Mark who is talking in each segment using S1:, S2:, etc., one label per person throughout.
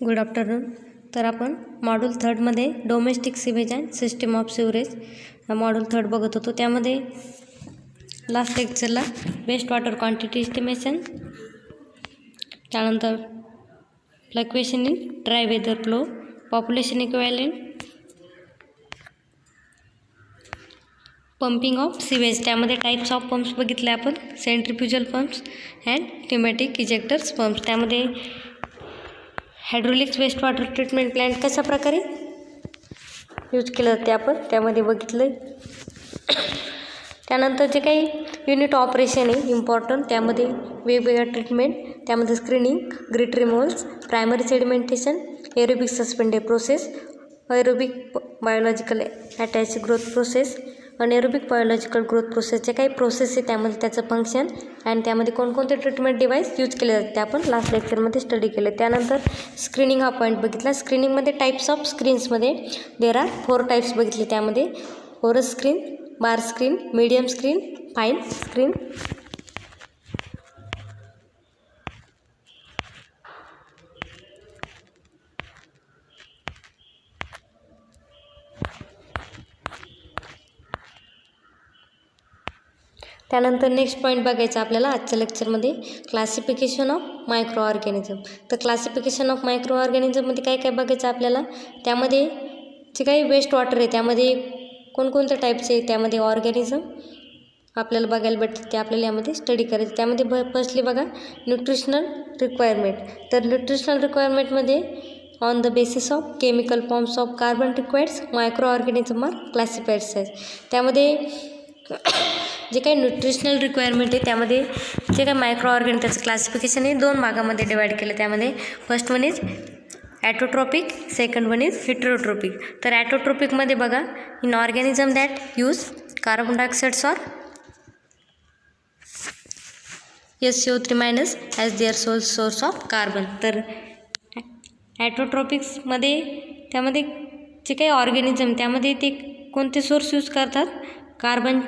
S1: Good afternoon. तर आपण module 3मध्ये domestic sewage and system of sewerage हा मॉड्यूल 3 बघत होतो. त्यामध्ये लास्ट लेक्चरला वेस्ट वॉटर क्वांटिटी एस्टिमेशन, त्यानंतर fluctuation in dry weather flow, population equivalent, pumping of sewage, त्यामध्ये टाईप्स ऑफ पंप्स बघितले आपण, centrifugal pumps and pneumatic ejectors pumps. त्यामध्ये hydraulics waste water treatment plant कशा प्रकारे यूज केलं जाते आपण त्यामध्ये बघितलं. त्यानंतर जे काही युनिट ऑपरेशन आहे इम्पॉर्टंट, त्यामध्ये वेगवेगळ्या ट्रीटमेंट, त्यामध्ये screening, grit removals, primary sedimentation, aerobic suspended process, aerobic biological attach growth process, anaerobic biological growth प्रोसेसचे काही प्रोसेस आहे, त्यामध्ये त्याचं फंक्शन आणि त्यामध्ये कोणकोणते ट्रीटमेंट डिव्हाइस यूज केले जाते ते आपण लास्ट लेक्चरमध्ये स्टडी केले. त्यानंतर स्क्रीनिंग हा पॉईंट बघितला. स्क्रीनिंगमध्ये टाईप्स ऑफ स्क्रीन्समध्ये देर आर 4 टाईप्स बघितले. त्यामध्ये coarse screen, bar screen, medium screen, fine screen. त्यानंतर नेक्स्ट पॉईंट बघायचा आपल्याला आजच्या लेक्चरमध्ये, क्लासिफिकेशन ऑफ मायक्रो ऑर्गॅनिझम. तर क्लासिफिकेशन ऑफ मायक्रो ऑर्गॅनिझममध्ये काय काय बघायचं आपल्याला, त्यामध्ये जे काही वेस्ट वॉटर आहे त्यामध्ये कोणकोणत्या टाईपचे त्यामध्ये ऑर्गॅनिझम आपल्याला बघायला भेटते ते आपल्याला यामध्ये स्टडी करायचं. त्यामध्ये फर्स्टली बघा न्यूट्रिशनल रिक्वायरमेंट. तर न्यूट्रिशनल रिक्वायरमेंटमध्ये on the basis of chemical forms of carbon required micro organism are classified as. त्यामध्ये जे काही न्यूट्रिशनल रिक्वायरमेंट आहे त्यामध्ये जे काही मायक्रो ऑर्गॅनिझम त्याचं क्लासिफिकेशन हे 2 भागामध्ये डिवाईड केलं. त्यामध्ये first one is autotrophic, second one is heterotrophic. तर ॲटोट्रॉपिकमध्ये बघा in organism that use carbon dioxides or SO3- as their source of carbon. तर ॲटोट्रॉपिक्समध्ये त्यामध्ये जे काही ऑर्गॅनिझम त्यामध्ये ते कोणते सोर्स यूज करतात, कार्बन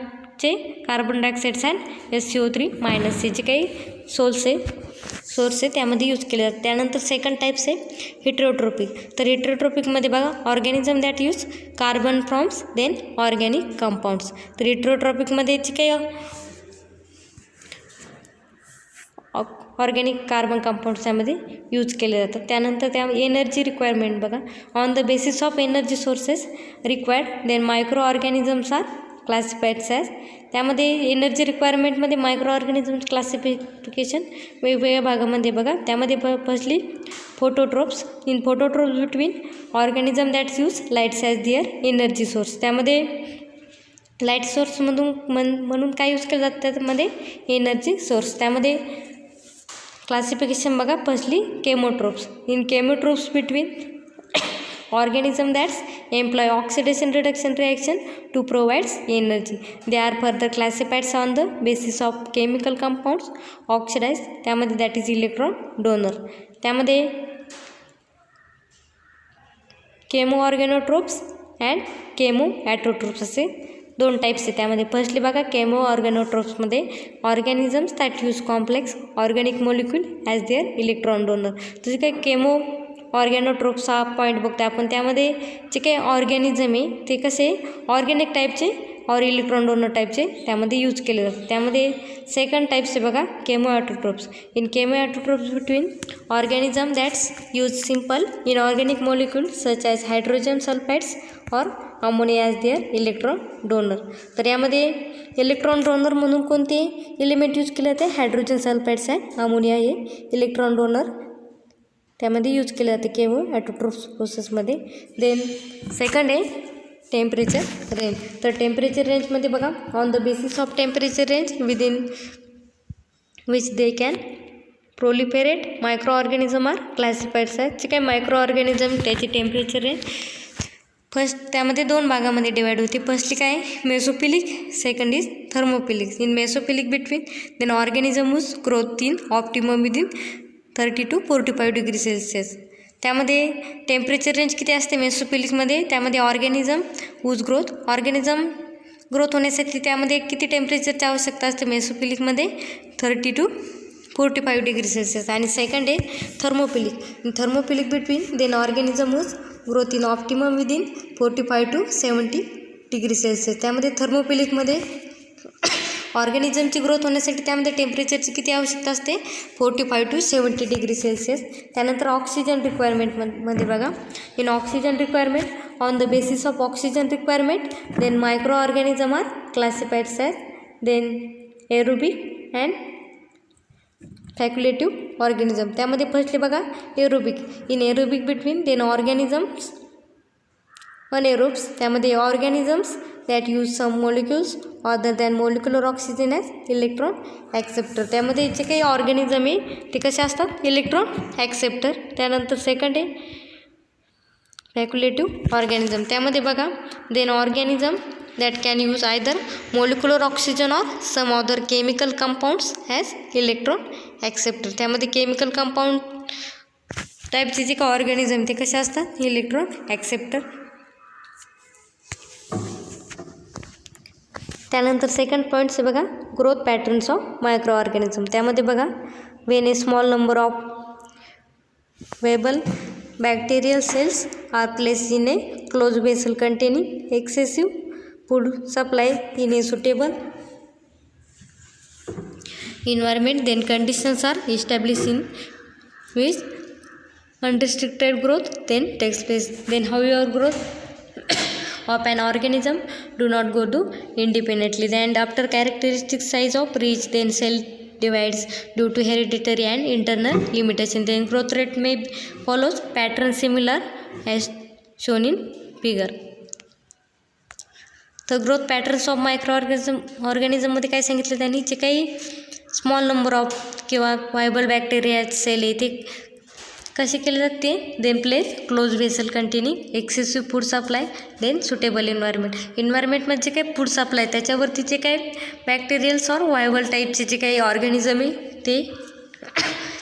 S1: डायऑक्साईड्स अँड SO3- हे जे काही सोर्स आहे त्यामध्ये यूज केले जातात. त्यानंतर सेकंड टाईप्स आहे हेटेरोट्रॉपिक. तर हेटेरोट्रॉपिकमध्ये बघा organism that use carbon from then organic compounds. तर हेटेरोट्रॉपिकमध्ये जे काही ऑर्गॅनिक कार्बन कंपाऊंड्स त्यामध्ये यूज केले जातात. त्यानंतर त्या एनर्जी रिक्वायरमेंट बघा on the basis of energy sources required then micro organisms are classified as. त्यामध्ये एनर्जी रिक्वायरमेंटमध्ये मायक्रो ऑर्गॅनिझम क्लासिफिकेशन वेगवेगळ्या भागामध्ये बघा. त्यामध्ये firstly phototrophs. In phototrophs between organism that's use lights as their energy source. त्यामध्ये light सोर्समधून म्हणून काय यूज केलं जातं त्यामध्ये एनर्जी सोर्स. त्यामध्ये क्लासिफिकेशन बघा firstly chemotrophs. In chemotrophs between organism that's employ oxidation reduction reaction to provides energy. They are further classified on the basis of chemical compounds oxidized, त्यामध्ये that is electron donor. त्यामध्ये chemo organotrophs and chemo autotrophs असे 2 types आहे. त्यामध्ये firstly बघा chemo ऑर्गॅनोट्रोप्समध्ये organisms that use complex organic molecule as their electron donor. तुझे काही chemo ऑर्गॅनोट्रोप्स हा पॉईंट बघतो आपण. त्यामध्ये जे काही ऑर्गॅनिझम आहे ते कसे ऑर्गॅनिक टाईपचे और इलेक्ट्रॉन डोनर टाईपचे त्यामध्ये यूज केले जातात. त्यामध्ये सेकंड टाईप्स आहे बघा chemo autotrophs. In chemo autotrophs between organism that's use simple inorganic molecule such as hydrogen sulphides और ammonia as their electron donor. तर यामध्ये इलेक्ट्रॉन डोनर म्हणून कोणते एलिमेंट यूज केले जाते, हायड्रोजन सल्फाइड्स अँड अमोनिया हे इलेक्ट्रॉन डोनर त्यामध्ये use केले जाते केमो ॲटोट्रोप्स प्रोसेसमध्ये. देन सेकंड आहे टेम्परेचर रेंज. तर टेम्परेचर रेंजमध्ये बघा on the basis of temperature range within which they can proliferate micro organism are classified as. जे काही मायक्रो ऑर्गॅनिझम त्याची टेम्परेचर रेंज फर्स्ट त्यामध्ये 2 भागामध्ये डिवाईड होते. फर्स्टली काय mesophilic, second is thermophilic. In mesophilic between then organism use growth in optimum within 30 to 45 degree Celsius. त्यामध्ये temperature range किती असते मेसोफिलिकमध्ये, त्यामध्ये ऑर्गॅनिझम ग्रोथ होण्यासाठी त्यामध्ये किती टेम्परेचरची आवश्यकता असते मेसोफिलिकमध्ये 30 to 45 डिग्री सेल्सियस. आणि सेकंड आहे thermophilic. Thermophilic between then organism whose growth in optimum within 45 to 70 degree Celsius. त्यामध्ये थर्मोफिलिकमध्ये ऑर्गॅनिझमची ग्रोथ होण्यासाठी त्यामध्ये टेम्परेचरची किती आवश्यकता असते 45 to 70 डिग्री सेल्सियस. त्यानंतर ऑक्सिजन रिक्वायरमेंटमध्ये बघा, in oxygen requirement on the basis of oxygen requirement then micro organism are classified as then aerobic and facultative organism. त्यामध्ये फर्स्टली बघा aerobic. In aerobic between then organisms anaerobes. त्यामध्ये organisms that use some molecules other than molecular oxygen as electron acceptor. त्यामध्ये जे काही organism आहे ते कसे असतात इलेक्ट्रॉन ॲक्सेप्टर. त्यानंतर सेकंड आहे फॅक्युलेटिव्ह ऑर्गॅनिझम. त्यामध्ये बघा then organism that can use either molecular oxygen or some other chemical compounds as electron acceptor. त्यामध्ये केमिकल कंपाऊंड टाईपचे जे काही ऑर्गॅनिझम ते कसे असतात इलेक्ट्रॉन ॲक्सेप्टर. त्यानंतर सेकंड पॉईंट्स आहे बघा growth patterns of micro organism. त्यामध्ये बघा when a small number of viable bacterial cells are place in a close vessel containing excessive food supply in a suitable environment, then conditions are established in which unrestricted growth then takes place. Then however growth of an organism do not go to independently. Then after characteristic size of reach, then cell divides due to hereditary and internal limitation. Then growth rate may follows pattern similar as shown in figure. तर growth patterns of micro ऑर्गॅनिझममध्ये काय सांगितलं त्यांनी, जे काही small number of किंवा viable bacteria cell आहे ते कसे केले जाते, then place close vessel containing excessive food supply then suitable इन्व्हायरमेंटमध्ये जे काही फूड सप्लाय त्याच्यावरती जे काही बॅक्टेरियल्स और व्हायबल टाईपचे जे काही ऑर्गॅनिझम आहे ते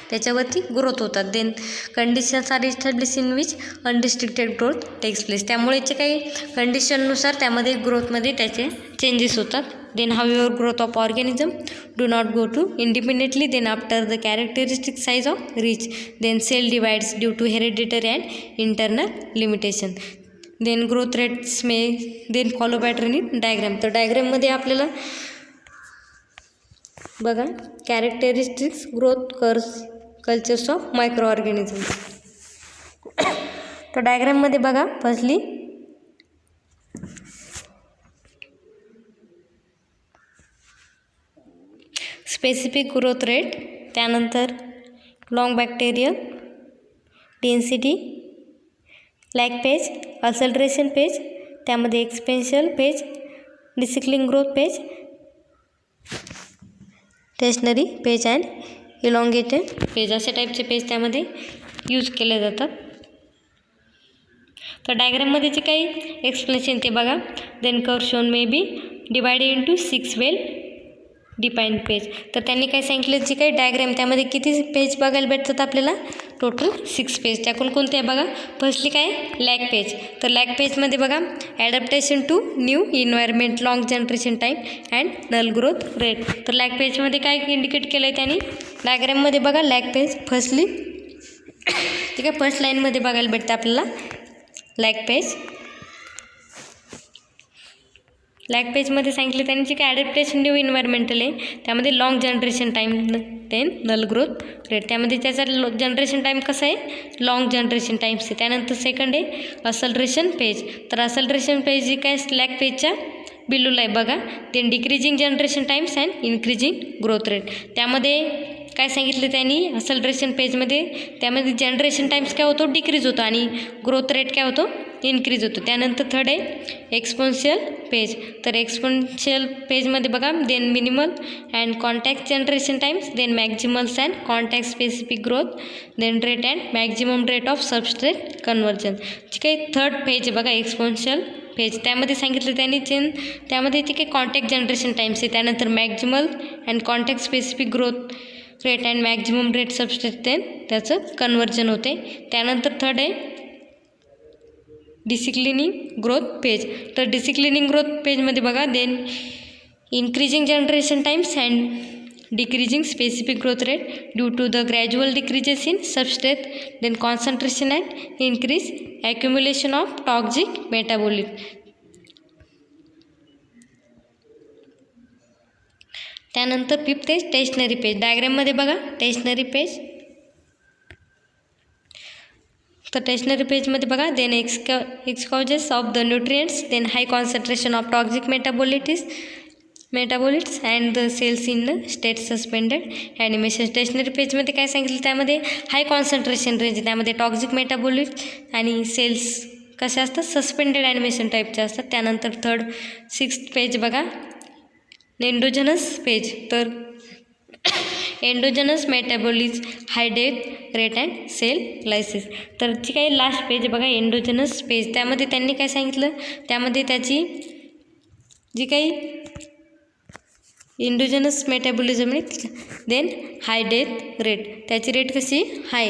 S1: त्याच्यावरती ग्रोथ होतात. Then conditions are establish in which unrestricted growth takes place. त्यामुळे जे काही कंडिशननुसार त्यामध्ये ग्रोथमध्ये त्याचे चेंजेस होतात. Then however growth of organism do not go to independently. Then after the characteristic size of reach, then cell divides due to hereditary and internal limitation. Then growth rates may then follow pattern in diagram. तर डायग्राममध्ये आपल्याला बघा characteristics growth curves cultures of micro organism. तर डायग्राममध्ये बघा firstly specific growth rate, त्यानंतर log bacterial density, lag phase, acceleration phase, त्यामध्ये exponential phase, declining growth phase, stationary phase and elongated phase अशा टाईपचे पेज त्यामध्ये यूज केले जातात. तर डायग्राममध्ये जे काही एक्सप्लेनेशन ते बघा. Then curve shown may be divided into 6 well defined phase. तर त्यांनी काय सांगितलं, जे काही डायग्राम त्यामध्ये किती पेज बघायला भेटतात आपल्याला, टोटल 6 पेज. त्या कोणकोणते आहे बघा. फर्स्टली काय लॅग पेज. तर लॅग पेजमध्ये बघा adaptation to new environment, long generation time and null growth rate. तर लॅग पेजमध्ये काय इंडिकेट केलं आहे त्यांनी डायग्राममध्ये बघा. लॅग पेज फर्स्टली ठीक आहे फर्स्ट लाईनमध्ये बघायला भेटतं आपल्याला लॅग पेज. लॅग पेजमध्ये सांगितले त्यांनी जे काय ॲडॅप्टेशन न्यू इन्व्हायरमेंटल आहे त्यामध्ये long generation time then null growth rate. त्यामध्ये त्याचा जनरेशन टाईम कसा आहे, लॉंग जनरेशन टाईम्स आहे. त्यानंतर सेकंड आहे असल्ट्रेशन पेज. तर असल्ट्रेशन पेज जी काय लॅग पेजच्या बिलोला आहे बघा. Then decreasing generation times and increasing growth rate. त्यामध्ये काय सांगितलं त्यांनी असल्ट्रेशन पेजमध्ये, त्यामध्ये जनरेशन टाईम्स काय होतो डिक्रीज होतो आणि ग्रोथ रेट काय होतो इन्क्रीज होतो. त्यानंतर थर्ड आहे एक्सपोन्शियल पेज. तर एक्सपोन्शियल पेजमध्ये बघा then minimal and constant generation times, then maximals and constant specific growth, then rate and maximum rate of substrate conversion. जे काही थर्ड पेज आहे बघा एक्सपोन्शियल पेज, त्यामध्ये सांगितलं त्यांनी त्यामध्ये जे काही कॉन्टॅक्ट जनरेशन टाईम्स आहे, त्यानंतर maximal and constant specific growth rate and maximum rate substrate त्याचं कन्व्हर्जन होते. त्यानंतर थर्ड आहे डिसिक्लिनिंग ग्रोथ पेज. तर डिसिक्लिनिंग ग्रोथ पेजमध्ये बघा then increasing generation times and decreasing specific growth rate due to the gradual decreases in substrate, then concentration and increase accumulation of toxic metabolite. त्यानंतर fifth आहे stationary phase. डायग्राममध्ये बघा stationary phase. तर stationary पेजमध्ये बघा then exhaustion of the nutrients, then high concentration of toxic metabolites and the cells in the state suspended animation. Stationary पेजमध्ये काय सांगितलं, त्यामध्ये हाय कॉन्सन्ट्रेशन रेंज, त्यामध्ये टॉक्सिक मेटाबॉलिट आणि सेल्स कसे असतात, सस्पेंडेड ॲनिमेशन टाईपचे असतात. त्यानंतर थर्ड सिक्स्थ पेज बघा एंडोजनस पेज. तर endogenous metabolism, high death rate and cell lysis. तर जी काही लास्ट पेज बघा एंडोजनस पेज, त्यामध्ये त्यांनी काय सांगितलं, त्यामध्ये त्याची जी काही एंडोजनस मेटाबॉलिझम आहे देन हाय डेथ रेट, त्याची रेट कशी हाय.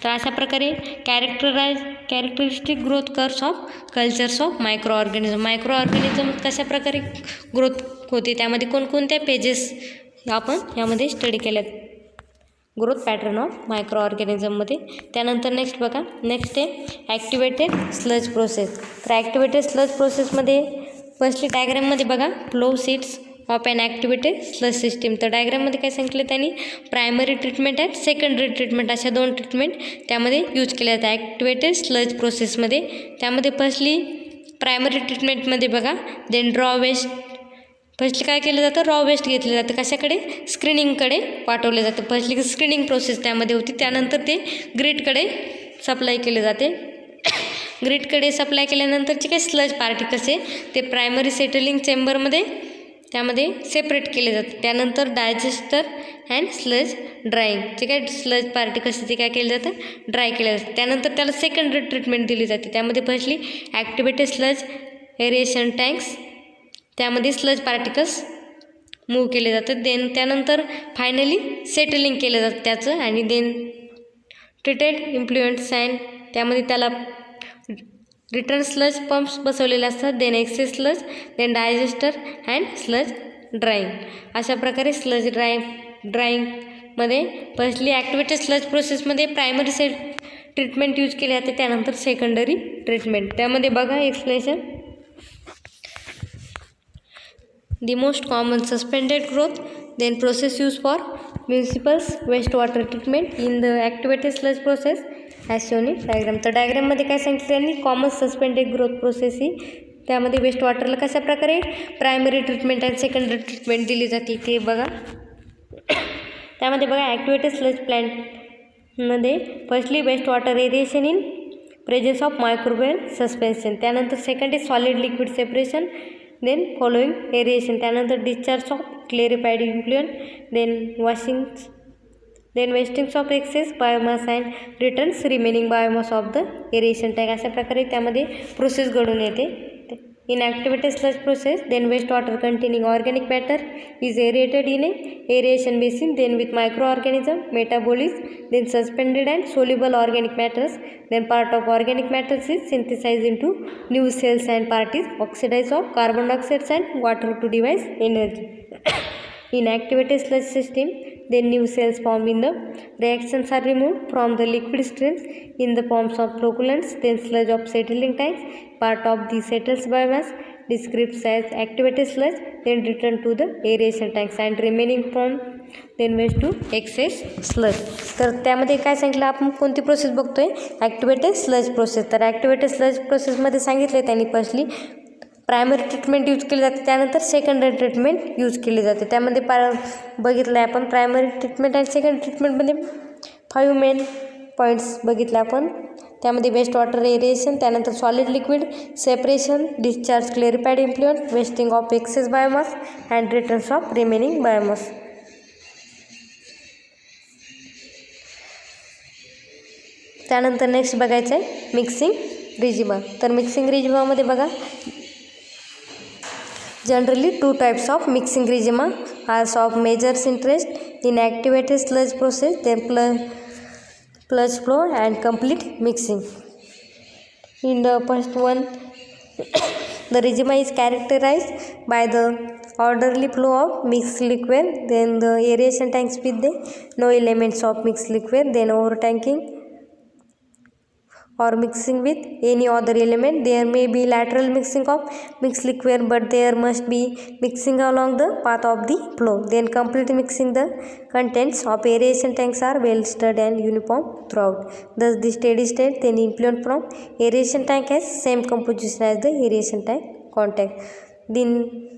S1: तर अशा प्रकारे characteristic growth curves of cultures of micro organism कशा प्रकारे ग्रोथ होते, त्यामध्ये कोणकोणत्या पेजेस आपण यामध्ये स्टडी केल्यात ग्रोथ पॅटर्न ऑफ मायक्रो ऑर्गॅनिझममध्ये. त्यानंतर नेक्स्ट बघा नेक्स्ट आहे ॲक्टिवेटेड स्लज प्रोसेस. तर ॲक्टिवेटेड स्लज प्रोसेसमध्ये फर्स्टली डायग्राममध्ये बघा flow sheets of an activated sludge system. तर डायग्राममध्ये काय सांगितलं त्यांनी, primary treatment and secondary treatment अशा दोन ट्रीटमेंट त्यामध्ये यूज केल्या जातात ॲक्टिवेटेड स्लज प्रोसेसमध्ये. त्यामध्ये फर्स्टली प्रायमरी ट्रीटमेंटमध्ये बघा देन फर्स्टली काय केलं जातं, रॉ वेस्ट घेतलं जातं, कशाकडे स्क्रीनिंगकडे पाठवले जातं. फर्स्टली स्क्रीनिंग प्रोसेस त्यामध्ये होती, त्यानंतर ते ग्रीडकडे सप्लाय केले जाते. ग्रीडकडे सप्लाय केल्यानंतरचे काही स्लज पार्टिकल्स आहे ते प्रायमरी सेटलिंग चेंबरमध्ये त्यामध्ये सेपरेट केले जातात. त्यानंतर डायजेस्टर अँड स्लज ड्राईंग, जे काय स्लज पार्टिकल्स ते काय केलं जातं, ड्राय केलं जातं. त्यानंतर त्याला सेकंडरी ट्रीटमेंट दिली जाते. त्यामध्ये firstly activated sludge aeration tanks, त्यामध्ये स्लज पार्टिकल्स मूव्ह केले जातात. देन त्यानंतर फायनली सेटलिंग केलं जातं त्याचं, आणि देन ट्रीटेड इम्प्लुएंट्स अँड त्यामध्ये त्याला रिटर्न स्लज पंप्स बसवलेले असतात. Then excess sludge, then digester and sludge drying. अशा प्रकारे स्लज ड्राईंगमध्ये फर्स्टली ॲक्टिवेटेड स्लज प्रोसेसमध्ये प्रायमरी ट्रीटमेंट यूज केले जाते, त्यानंतर सेकंडरी ट्रीटमेंट. त्यामध्ये बघा explanation, the most common suspended growth, then process used for municipal wastewater treatment in the activated sludge process as shown in diagram. तर डायग्राममध्ये काय सांगितलं त्यांनी, कॉमन सस्पेंडेड ग्रोथ प्रोसेस ही त्यामध्ये वेस्ट वॉटरला कशा प्रकारे प्रायमरी ट्रीटमेंट आणि सेकंडरी ट्रीटमेंट दिली जाते ते बघा. त्यामध्ये बघा ॲक्टिवेटेड स्लज प्लॅन्टमध्ये firstly waste water aeration in presence of microbial suspension, त्यानंतर second is solid liquid separation, then following aeration, त्यानंतर discharge of clarified influent, then wastings of excess biomass and returns remaining biomass of the aeration tank. अशा प्रकारे त्यामध्ये process घडून येते. In activated sludge process then waste water containing organic matter is aerated in aeration basin, then with micro organism metabolism, then suspended and soluble organic matters, then part of organic matters is synthesized into new cells and parties oxidized of carbon dioxide and water to devise energy. In activated sludge system, then new cells form in the reactions are removed from the liquid streams in the forms of flocculants, then sludge of settling tanks, part of the settles biomass described as activated sludge, then return to the aeration tanks and remaining form then waste to excess sludge. तर त्यामध्ये काय सांगितलं, आपण कोणती process बघतोय, activated sludge process. तर activated sludge प्रोसेसमध्ये सांगितले त्यांनी फर्स्टली प्रायमरी ट्रीटमेंट यूज केली जाते, त्यानंतर सेकंडरी ट्रीटमेंट यूज केली जाते. त्यामध्ये बघितलं आहे आपण प्रायमरी ट्रीटमेंट आणि सेकंडरी ट्रीटमेंटमध्ये 5 मेन पॉईंट्स बघितले आपण. त्यामध्ये वेस्ट वॉटर एरिएशन, त्यानंतर solid liquid separation, discharge clarified influent, wasting of excess biomass and returns of remaining biomass. त्यानंतर नेक्स्ट बघायचं आहे मिक्सिंग रिजिमा. तर मिक्सिंग रिजिमामध्ये बघा generally 2 types of mixing regime are of majors interest in activated sludge process, then plug flow and complete mixing. In the first one the regime is characterized by the orderly flow of mixed liquid, then the aeration tanks with the no elements of mixed liquid, then overtanking or mixing with any other element. There may be lateral mixing of mixed liquid, but there must be mixing along the path of the flow. Then complete mixing. The contents of aeration tanks are well stirred and uniform throughout. Thus the steady state then influent from aeration tank has same composition as the aeration tank contact. Then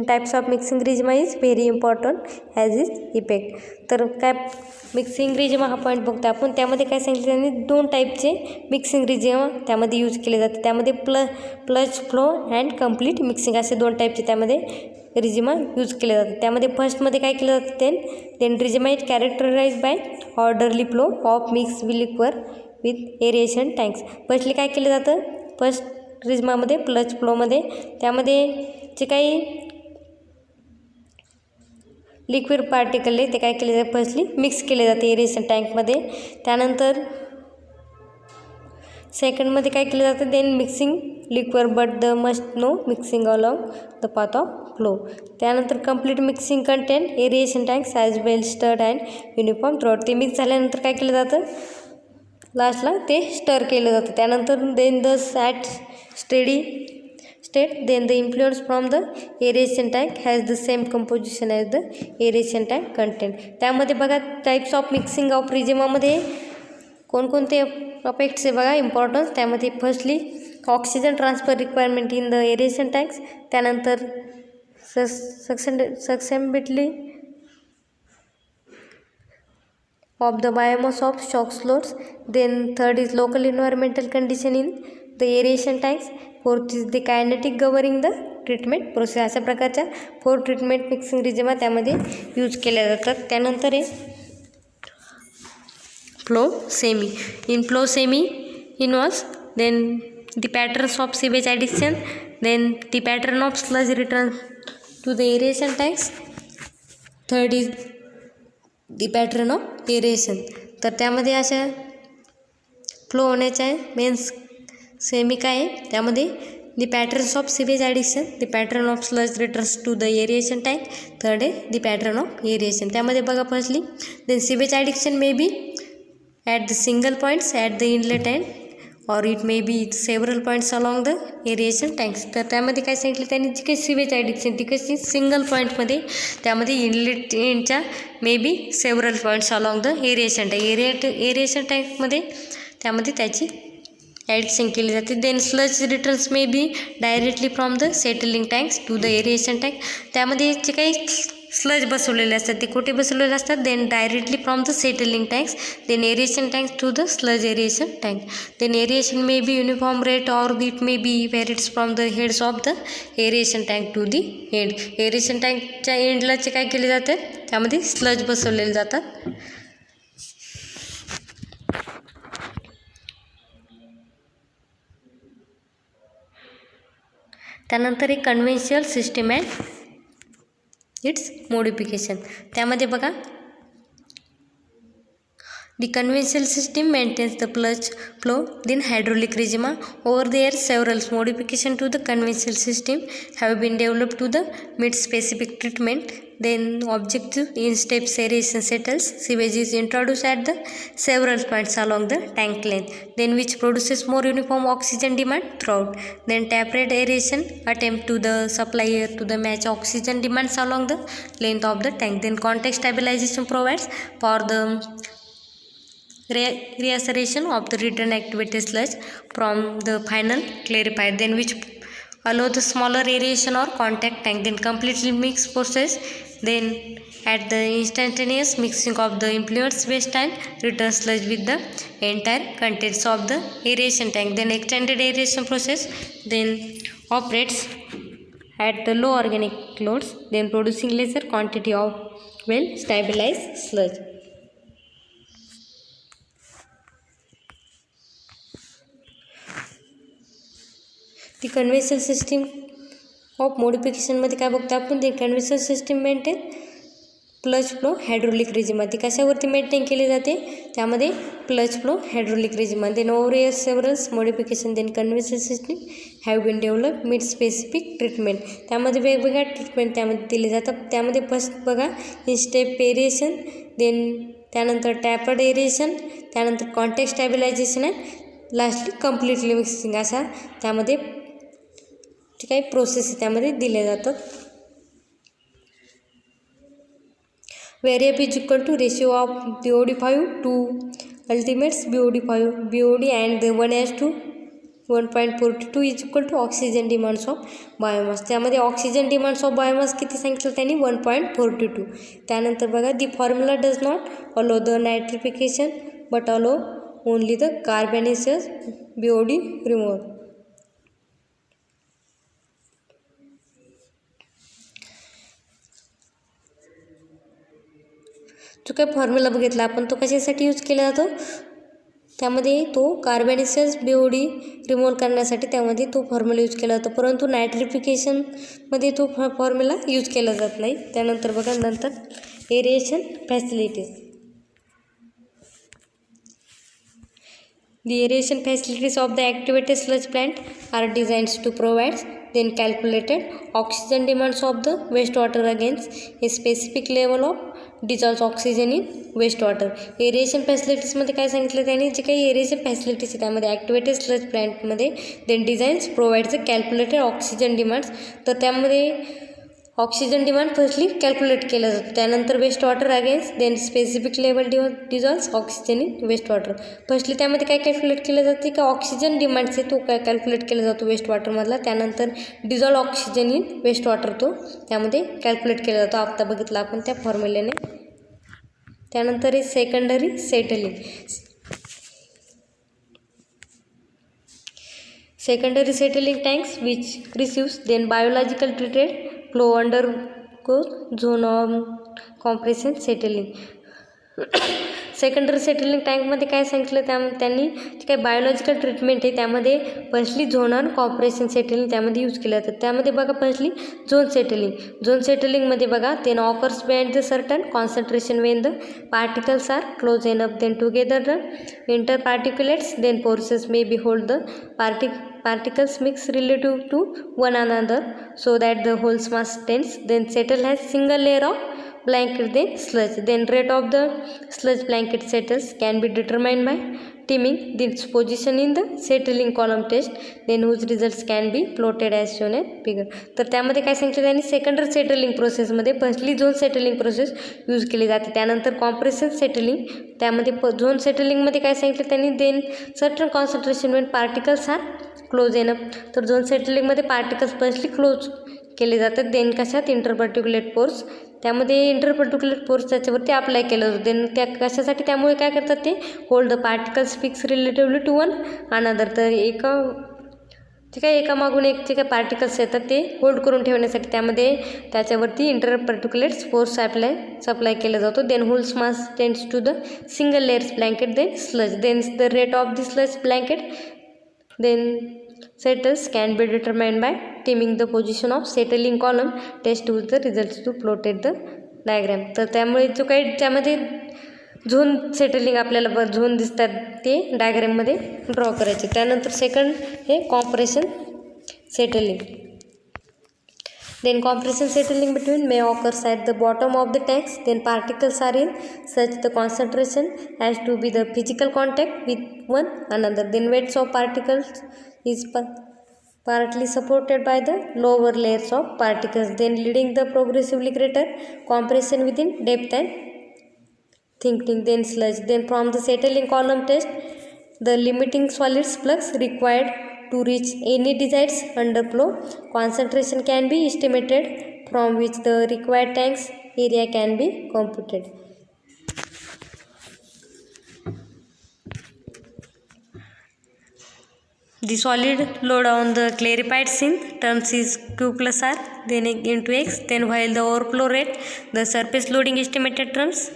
S1: types of mixing regime is very important as is effect. तर काय mixing रिजिमा हा point बघतो आपण. त्यामध्ये काय सांगितलं त्यांनी 2 टाईपचे मिक्सिंग रिजिमा त्यामध्ये यूज केले जाते. त्यामध्ये प्लच फ्लो अँड कंप्लीट मिक्सिंग असे 2 टाईपचे त्यामध्ये रिजिमा यूज केले जातात. त्यामध्ये फर्स्टमध्ये काय केलं जातं then regime is characterise by orderly flow of mix liquor with aeration tanks. Firstly काय केलं जातं फर्स्ट रिजिमामध्ये प्लच फ्लोमध्ये त्यामध्ये जे काही लिक्विड पार्टिकल आहे ते काय केले जाते फर्स्टली मिक्स केले जाते एरेशन टँकमध्ये. त्यानंतर सेकंडमध्ये काय केलं जातं then mixing liquid but the must no mixing along the path of flow. त्यानंतर complete mixing content aeration tanks as well stirred and uniform throughout. ते मिक्स झाल्यानंतर काय केलं जातं लास्टला ते स्टर केलं जातं. त्यानंतर then the at steady state then the influence from the aeration tank has the same composition as the aeration tank content. त्यामध्ये बघा टाईप्स ऑफ मिक्सिंग ऑफ रिजिमामध्ये कोणकोणते अफेक्ट्स आहे बघा इम्पॉर्टन्स. त्यामध्ये firstly oxygen transfer requirement in the aeration tanks. त्यानंतर susceptibility of the biomass of shock slopes. Then third is local environmental condition in the aeration tanks. Fourth is the kinetic governing the treatment process. अशा प्रकारच्या 4 treatment mixing रिजिमा त्यामध्ये use केल्या जातात. त्यानंतर आहे flow scheme. In flow scheme involves then the patterns of sewage addition, then the pattern of sludge return to the aeration tanks. Third is the pattern of aeration. तर त्यामध्ये अशा flow होण्याच्या men's semi काय आहे त्यामध्ये the patterns of sewage addition, the pattern of sludge returns to the aeration tank. Third आहे the pattern of aeration. त्यामध्ये बघा firstly then sewage addition may be at the single points at the inlet and or it may be several points along the aeration tanks. तर त्यामध्ये काय सांगितलं त्यांनी जी काही sewage addiction ती कशी सिंगल पॉईंटमध्ये त्यामध्ये इनलेट एंडच्या may be several points along the aeration tank एरिएशन टँकमध्ये त्यामध्ये त्याची ॲडिक्शन केली जाते. Then sludge returns may be directly from the settling tanks to the aeration tank. त्यामध्ये जे काही स्लज बसवलेले असतात ते कुठे बसवलेले असतात then directly from the settling tanks then aeration tanks to the sludge aeration tank. Then aeration may be uniform rate or it may be varies from the heads of the aeration tank to the end. Aeration टँकच्या एंडला जे काय केले जाते त्यामध्ये sludge बसवलेले जातात. त्यानंतर एक conventional system and it's modification. त्यामध्ये बघा The conventional system maintains the plug flow, then hydraulic regime. Over there, several modifications to the conventional system have been developed to the meet specific treatment. Then objective in steps aeration settles. Sewage is introduced at the several points along the tank length, then which produces more uniform oxygen demand throughout. Then tapered aeration attempt to the supply air to the match oxygen demands along the length of the tank. Then contact stabilization provides for the reaceration of the return activated sludge from the final clarifier, then which allow the smaller aeration or contact tank. Then completely mixed process, then at the instantaneous mixing of the influence waste and return sludge with the entire contents of the aeration tank. Then extended aeration process then operates at the low organic loads, then producing lesser quantity of well stabilized sludge. ती conventional system of मोडिफिकेशनमध्ये काय बघतो आपण ते conventional system maintain plug flow hydraulic रेजिममध्ये कशावरती maintain केली जाते, त्यामध्ये plug flow hydraulic regime. Then over years severals modification then convention system have been develop with specific treatment. त्यामध्ये वेगवेगळ्या ट्रीटमेंट त्यामध्ये दिले जातात. त्यामध्ये फर्स्ट बघा स्टेप एरिएशन, देन त्यानंतर टॅपर्ड एरिएशन, त्यानंतर contact stabilisation and lastly completely mixing, अशा त्यामध्ये जे काही प्रोसेस त्यामध्ये दिले जातात. Variable is equal to ratio of BOD5 to ultimates BOD5 BOD and the 1:1.42 is equal to oxygen demands of biomass. त्यामध्ये ऑक्सिजन डिमांड्स ऑफ बायोमास किती सांगितलं त्यांनी 1.42. त्यानंतर बघा the formula does not allow the nitrification but allow only the carbonaceous BOD removal. जो काही formula बघितला आपण तो कशासाठी यूज केला जातो, त्यामध्ये तो कार्बनेशियस BOD रिमूव्ह करण्यासाठी त्यामध्ये तो फॉर्म्युला यूज केला जातो, परंतु नायट्रिफिकेशनमध्ये तो फॉर्म्युला यूज केला जात नाही. त्यानंतर बघा नंतर aeration facilities. The aeration facilities of the activated sludge plant are designed to provide then calculated oxygen demands of the wastewater against a specific level of dissolved oxygen in wastewater. Aeration फॅसिलिटीजमध्ये काय सांगितलं त्यांनी, जे काही aeration facilities आहे त्यामध्ये activated sludge प्लॅन्टमध्ये then designs provides calculated oxygen demands. तर त्यामध्ये ऑक्सिजन डिमांड फर्स्टली कॅल्क्युलेट केलं जातं. त्यानंतर waste water against then specific level dissolves oxygen in waste water. Firstly त्यामध्ये काय कॅल्क्युलेट केलं जाते की ऑक्सिजन डिमांड्स आहे तो काय कॅल्क्युलेट केला जातो वेस्ट वॉटरमधला. त्यानंतर dissolved oxygen in waste water तो त्यामध्ये कॅल्क्युलेट केला जातो. आत्ता बघितला आपण त्या फॉर्म्युल्याने. त्यानंतर हे secondary settling. Secondary settling tanks which receives then biological treated flow undergoes zone of compression settling. Secondary settling टँकमध्ये काय सांगितलं त्यांनी जे काही बायोलॉजिकल ट्रीटमेंट आहे त्यामध्ये फर्स्टली झोनल कॉम्प्रेशन सेटलिंग त्यामध्ये यूज केलं जातं. त्यामध्ये बघा फर्स्टली झोन सेटलिंग. झोन सेटलिंगमध्ये बघा then occurs behind the certain concentration when the particles are close enough then together the inter particulates then forces may be hold the particles mix relative to one another so that the whole mass tends then settle has single layer of blanket then sludge. Then rate of the sludge blanket settles can be determined by timing its position in the settling column test then whose results can be plotted as shown in figure. तर त्यामध्ये काय सांगितलं त्यांनी secondary settling प्रोसेसमध्ये firstly zone settling process use केली जाते. त्यानंतर compression settling त्यामध्ये झोन सेटलिंगमध्ये काय सांगितलं त्यांनी then certain concentration when particles are close enough. तर झोन सेटलिंगमध्ये पार्टिकल्स फर्स्टली क्लोज केले जातात. देन कशात इंटरपर्टिक्युलेट पोर्स त्यामध्ये इंटरपर्टिक्युलेट पोर्स त्याच्यावरती अप्लाय केलं जातं. देन त्या कशासाठी त्यामुळे काय करतात ते hold the particles fix relatively to one another. तर एकामागून एक जे काही पार्टिकल्स येतात ते होल्ड करून ठेवण्यासाठी त्यामध्ये त्याच्यावरती इंटरपर्टिक्युलेट फोर्स सप्लाय केला जातो. Then whole mass tends to the single layers blanket then sludge. Then the rate of the sludge blanket then settles can be determined by timing the position of settling column test with the results to plotted the diagram. तर त्यामुळे जो काही त्यामध्ये zone settling आपल्याला zone दिसतात ते डायग्राममध्ये draw करायचे. त्यानंतर सेकंड हे compression settling. Then compression settling between may occurs at the bottom of the tanks. Then particles are in such the concentration as to be the physical contact with one another. Then weights of particles is partly supported by the lower layers of particles. Then leading the progressively greater compression within depth and thickness. Then sludge. Then from the settling column test, the limiting solids flux required to reach any desired underflow concentration can be estimated from which the required tank's area can be computed. The solid load on the clarified in terms is Q plus R then into X. Then while the overflow rate, the surface loading estimated terms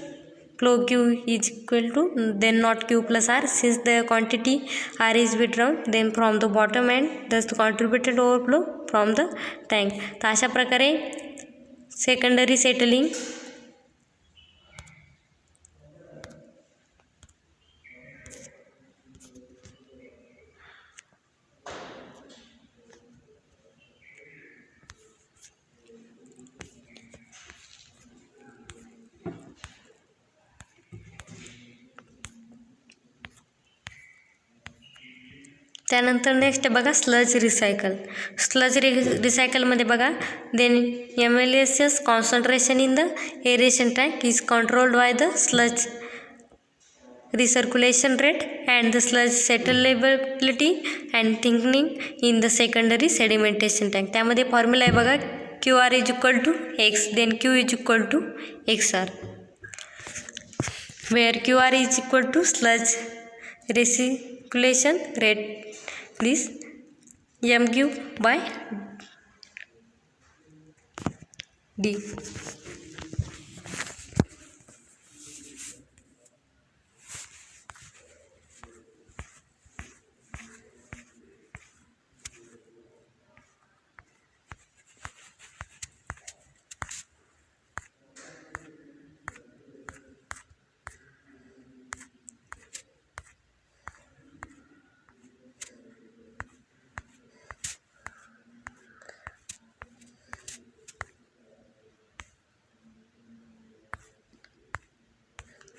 S1: flow Q is equal to then not Q plus R since the quantity R is withdrawn then from the bottom and thus the contributed overflow from the tank. तर अशा प्रकारे secondary settling त्यानंतर next बघा sludge recycle. Sludge रिसायकलमध्ये बघा then MLS concentration in the aeration tank is controlled by the sludge recirculation rate and the sludge settleability and thickening in the secondary sedimentation tank. त्यामध्ये formula आहे बघा QR is equal to X then Q is equal to XR where QR is equal to sludge recirculation rate is MQ by D.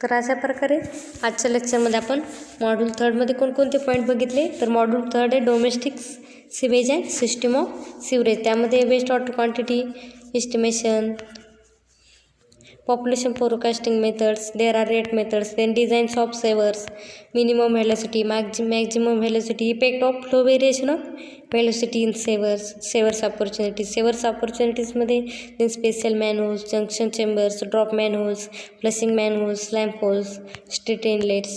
S1: तर अशा प्रकारे आजच्या लेक्चरमध्ये आपण module 3मध्ये कोणकोणते पॉईंट बघितले. तर मॉड्यूल 3 आहे domestic sewage and system of sewerage. त्यामध्ये waste water quantity estimation, population forecasting methods, there are rate methods, then designs of savers, minimum velocity, maximum velocity, effect of flow variation of velocity in savers opportunities मध्ये then special manholes, junction chambers, drop manholes, flushing manholes, slamp holes, street inlets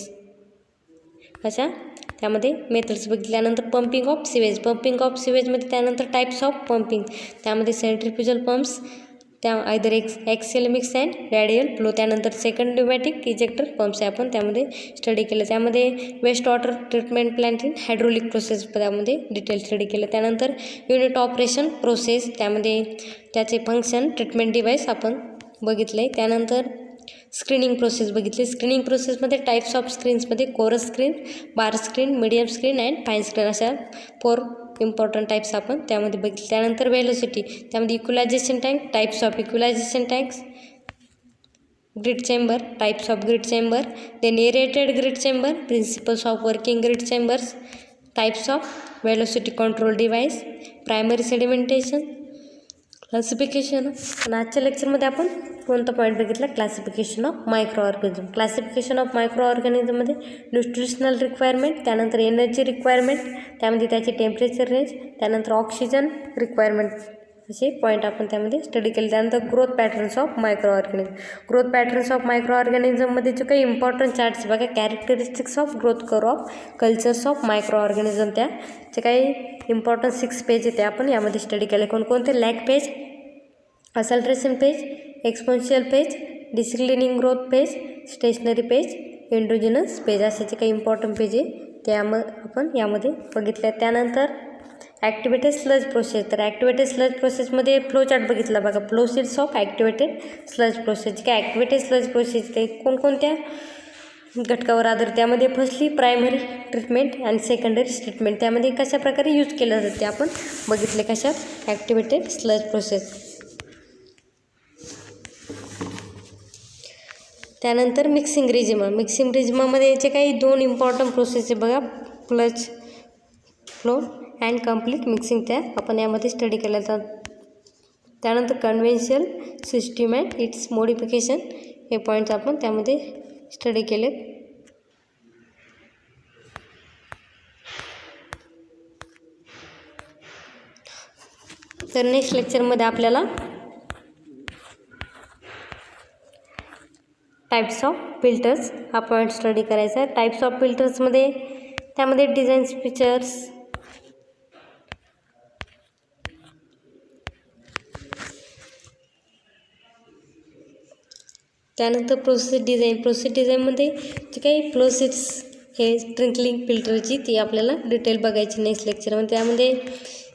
S1: अशा त्यामध्ये methods बघितल्यानंतर pumping of सिवेजमध्ये त्यानंतर types of pumping, त्यामध्ये centrifugal pumps, त्या either axial mix and radial flow, त्यानंतर second pneumatic ejector pumps आहे आपण त्यामध्ये स्टडी केलं. त्यामध्ये waste water treatment plant in hydraulic process त्यामध्ये डिटेल स्टडी केलं. त्यानंतर युनिट ऑपरेशन प्रोसेस, त्यामध्ये त्याचे फंक्शन, ट्रीटमेंट डिव्हाइस आपण बघितले. त्यानंतर स्क्रीनिंग प्रोसेस बघितली. स्क्रीनिंग प्रोसेसमध्ये टाईप्स ऑफ स्क्रीन्समध्ये coarse screen, bar screen, medium screen and fine screen अशा 4 इम्पॉर्टंट टाईप्स आपण त्यामध्ये बघितले. त्यानंतर व्हेलोसिटी, त्यामध्ये equalisation tank, types of equalisation tanks, grit chamber, types of grit chamber, then aerated grit chamber, principles of working grit chambers, types of velocity control device, primary sedimentation, classification. आणि आजच्या लेक्चरमध्ये आपण कोणता पॉईंट बघितला, classification of micro organism. Classification of micro ऑर्गॅनिझममध्ये nutritional requirement, त्यानंतर energy requirement, त्यामध्ये त्याची टेम्परेचर रेंज, त्यानंतर ऑक्सिजन रिक्वायरमेंट असे पॉईंट आपण त्यामध्ये स्टडी केले. त्यानंतर ग्रोथ पॅटर्न्स ऑफ मायक्रो ऑर्गॅनिझममध्ये जे काही इम्पॉर्टंट चार्ट्स बघा, characteristics of growth curve of cultures of micro organism, त्याचे काही इम्पॉर्टंट 6 पेज आहे ते आपण यामध्ये स्टडी केले. कोणकोणते, lag phase, acceleration phase, exponential phase, declining growth phase, stationary phase, endogenous phase असे जे काही इम्पॉर्टंट पेज आहे ते आपण यामध्ये बघितले. त्यानंतर ॲक्टिवेटेड स्लज प्रोसेस, तर ॲक्टिवेटेड स्लज प्रोसेसमध्ये फ्लो चार्ट बघितला बघा, flow sheets of activated sludge process. जे काय ॲक्टिवेटेड स्लज प्रोसेस ते कोणकोणत्या घटकावर आधारित, त्यामध्ये फर्स्टली प्रायमरी ट्रीटमेंट आणि सेकंडरी ट्रीटमेंट, त्यामध्ये कशा प्रकारे यूज केलं जातं ते आपण बघितले कशात, ॲक्टिवेटेड स्लज प्रोसेस. त्यानंतर मिक्सिंग रिजिमामध्ये याचे काही 2 इम्पॉर्टंट प्रोसेस आहे बघा, फ्लज फ्लो अँड कम्प्लीट मिक्सिंग, त्या आपण यामध्ये स्टडी केल्या जातात. त्यानंतर conventional system and it's modification, हे पॉईंट्स आपण त्यामध्ये स्टडी केले. तर नेक्स्ट लेक्चरमध्ये आपल्याला टाईप्स ऑफ फिल्टर्स हा पॉईंट स्टडी करायचा आहे. टाईप्स ऑफ फिल्टर्समध्ये त्यामध्ये डिझाईन फीचर्स, त्यानंतर प्रोसेस डिझाईनमध्ये जे काही प्रोसेस हे स्प्रिंकलिंग फिल्टरची ती आपल्याला डिटेल बघायची नेक्स्ट लेक्चरमध्ये. त्यामध्ये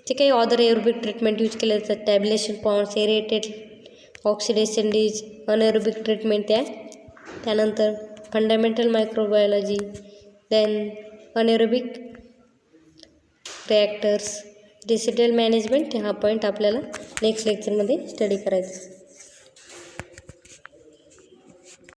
S1: जे काही ऑदर एरोबिक ट्रीटमेंट यूज केले जातात, stabilisation ponds, aerated oxidation ditches, anaerobic treatment त्यानंतर fundamental microbiology, then anaerobic reactors, डिसिडल मॅनेजमेंट, हा पॉईंट आपल्याला नेक्स्ट लेक्चरमध्ये स्टडी करायचा.